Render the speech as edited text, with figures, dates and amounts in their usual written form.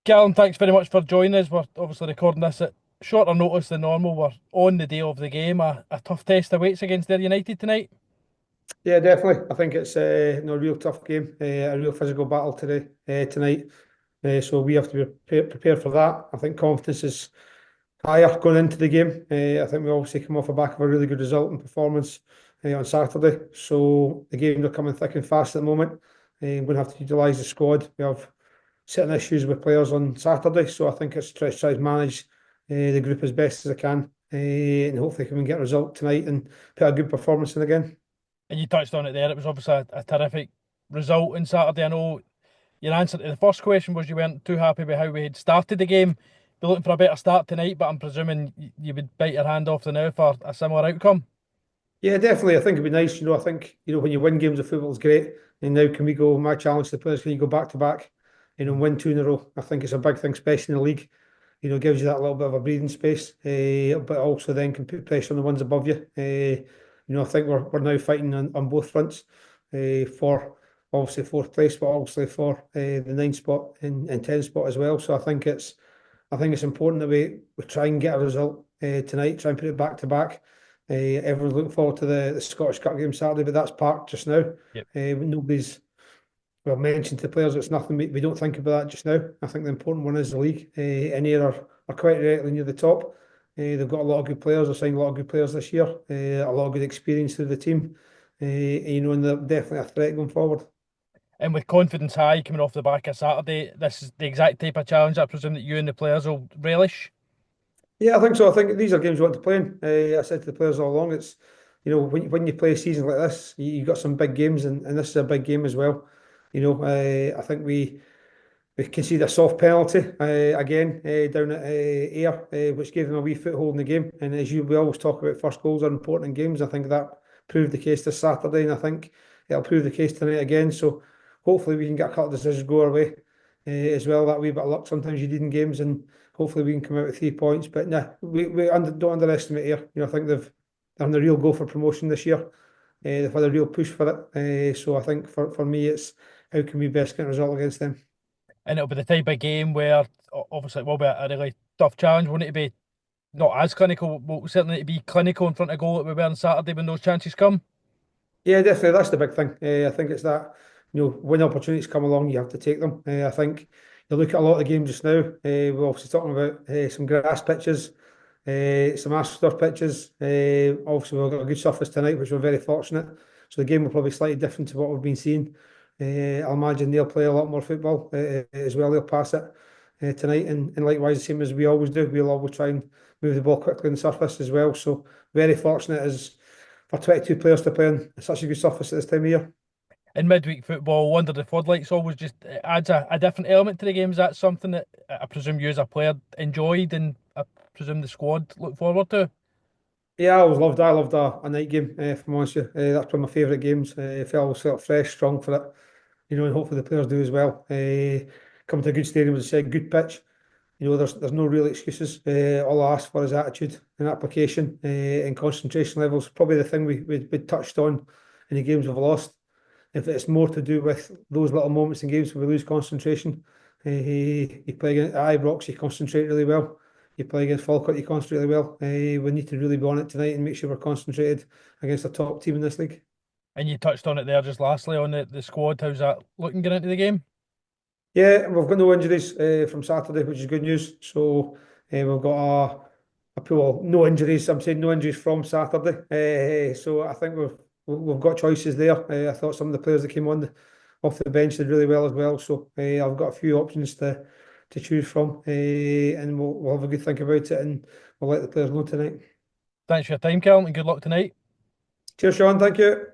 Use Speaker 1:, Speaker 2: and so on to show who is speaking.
Speaker 1: Callum, thanks very much for joining us. We're obviously recording this at shorter notice than normal. We're on the day of the game. A tough test awaits against their United tonight.
Speaker 2: Yeah, definitely. I think it's a real tough game, a real physical battle today, tonight. So we have to be prepared for that. I think confidence is higher going into the game. I think we obviously come off the back of a really good result and performance on Saturday. So the games are coming thick and fast at the moment. We're going to have to utilise the squad. We have certain issues with players on Saturday, so I think it's try to manage the group as best as I can, and hopefully we can get a result tonight and put a good performance in again.
Speaker 1: And you touched on it there. It was obviously a terrific result on Saturday. I know your answer to the first question was you weren't too happy with how we had started the game. Be looking for a better start tonight, but I'm presuming you would bite your hand off the now for a similar outcome.
Speaker 2: Yeah, definitely. I think it'd be nice. I think when you win games of football is great. And now can we go? My challenge to the players: can you go back to back? Win two in a row. I think it's a big thing, especially in the league. Gives you that little bit of a breathing space, but also then can put pressure on the ones above you. I think we're now fighting on both fronts for obviously fourth place, but obviously for the ninth spot and 10th spot as well. So I think it's important that we try and get a result tonight, try and put it back to back. Everyone's looking forward to the Scottish Cup game Saturday, but that's parked just now.
Speaker 1: Yep.
Speaker 2: Nobody's well mentioned to the players. It's nothing we don't think about that just now. I think the important one is the league. And here are quite rightly near the top. They've got a lot of good players. They're signing a lot of good players this year. A lot of good experience through the team. And they're definitely a threat going forward.
Speaker 1: And with confidence high coming off the back of Saturday, this is the exact type of challenge I presume that you and the players will relish.
Speaker 2: Yeah, I think so. I think these are games you want to play in. I said to the players all along, it's when you play a season like this, you've got some big games, and this is a big game as well. I think we conceded a soft penalty again down at Ayr, which gave them a wee foothold in the game. And we always talk about, first goals are important in games. I think that proved the case this Saturday, and I think it'll prove the case tonight again. So hopefully we can get a couple of decisions go our way as well. That wee bit of luck sometimes you need in games, and hopefully we can come out with 3 points. But nah, don't underestimate Ayr. I think they're having a real go for promotion this year. They've had a real push for it. So I think for me, it's how can we best get a result against them.
Speaker 1: And it'll be the type of game where obviously it will be a really tough challenge. Won't it be not as clinical? Will certainly need to be clinical in front of goal that we were on Saturday when those chances come.
Speaker 2: Yeah, definitely. That's the big thing. I think it's that, when opportunities come along, you have to take them. I think you look at a lot of the games just now. We're obviously talking about some grass pitches, some AstroTurf pitches. Obviously, we've got a good surface tonight, which we're very fortunate. So the game will probably slightly different to what we've been seeing. I'll imagine they'll play a lot more football as well. They'll pass it tonight, and likewise, the same as we always do. We'll always try and move the ball quickly on the surface as well. So very fortunate as for 22 players to play on such a good surface at this time of year.
Speaker 1: In midweek football, under the floodlights always just adds a different element to the game. Is that something that I presume you as a player enjoyed and I presume the squad look forward to?
Speaker 2: Yeah, I loved a night game, if I'm honest with you. That's one of my favourite games. I always felt fresh, strong for it, and hopefully the players do as well. Come to a good stadium, as I said, good pitch. There's no real excuses. All I ask for is attitude and application and concentration levels. Probably the thing we touched on in the games we've lost. If it's more to do with those little moments in games where we lose concentration, you play against Ibrox, you concentrate really well. You play against Falkirk, you concentrate really well. We need to really be on it tonight and make sure we're concentrated against a top team in this league.
Speaker 1: And you touched on it there just lastly on the squad. How's that looking going into the game?
Speaker 2: Yeah, we've got no injuries from Saturday, which is good news. So we've got a pool, no injuries. I'm saying no injuries from Saturday. So I think we've got choices there. I thought some of the players that came off the bench did really well as well. So I've got a few options to choose from, and we'll have a good think about it, and we'll let the players know tonight.
Speaker 1: Thanks for your time, Callum, and good luck tonight.
Speaker 2: Cheers, Sean. Thank you.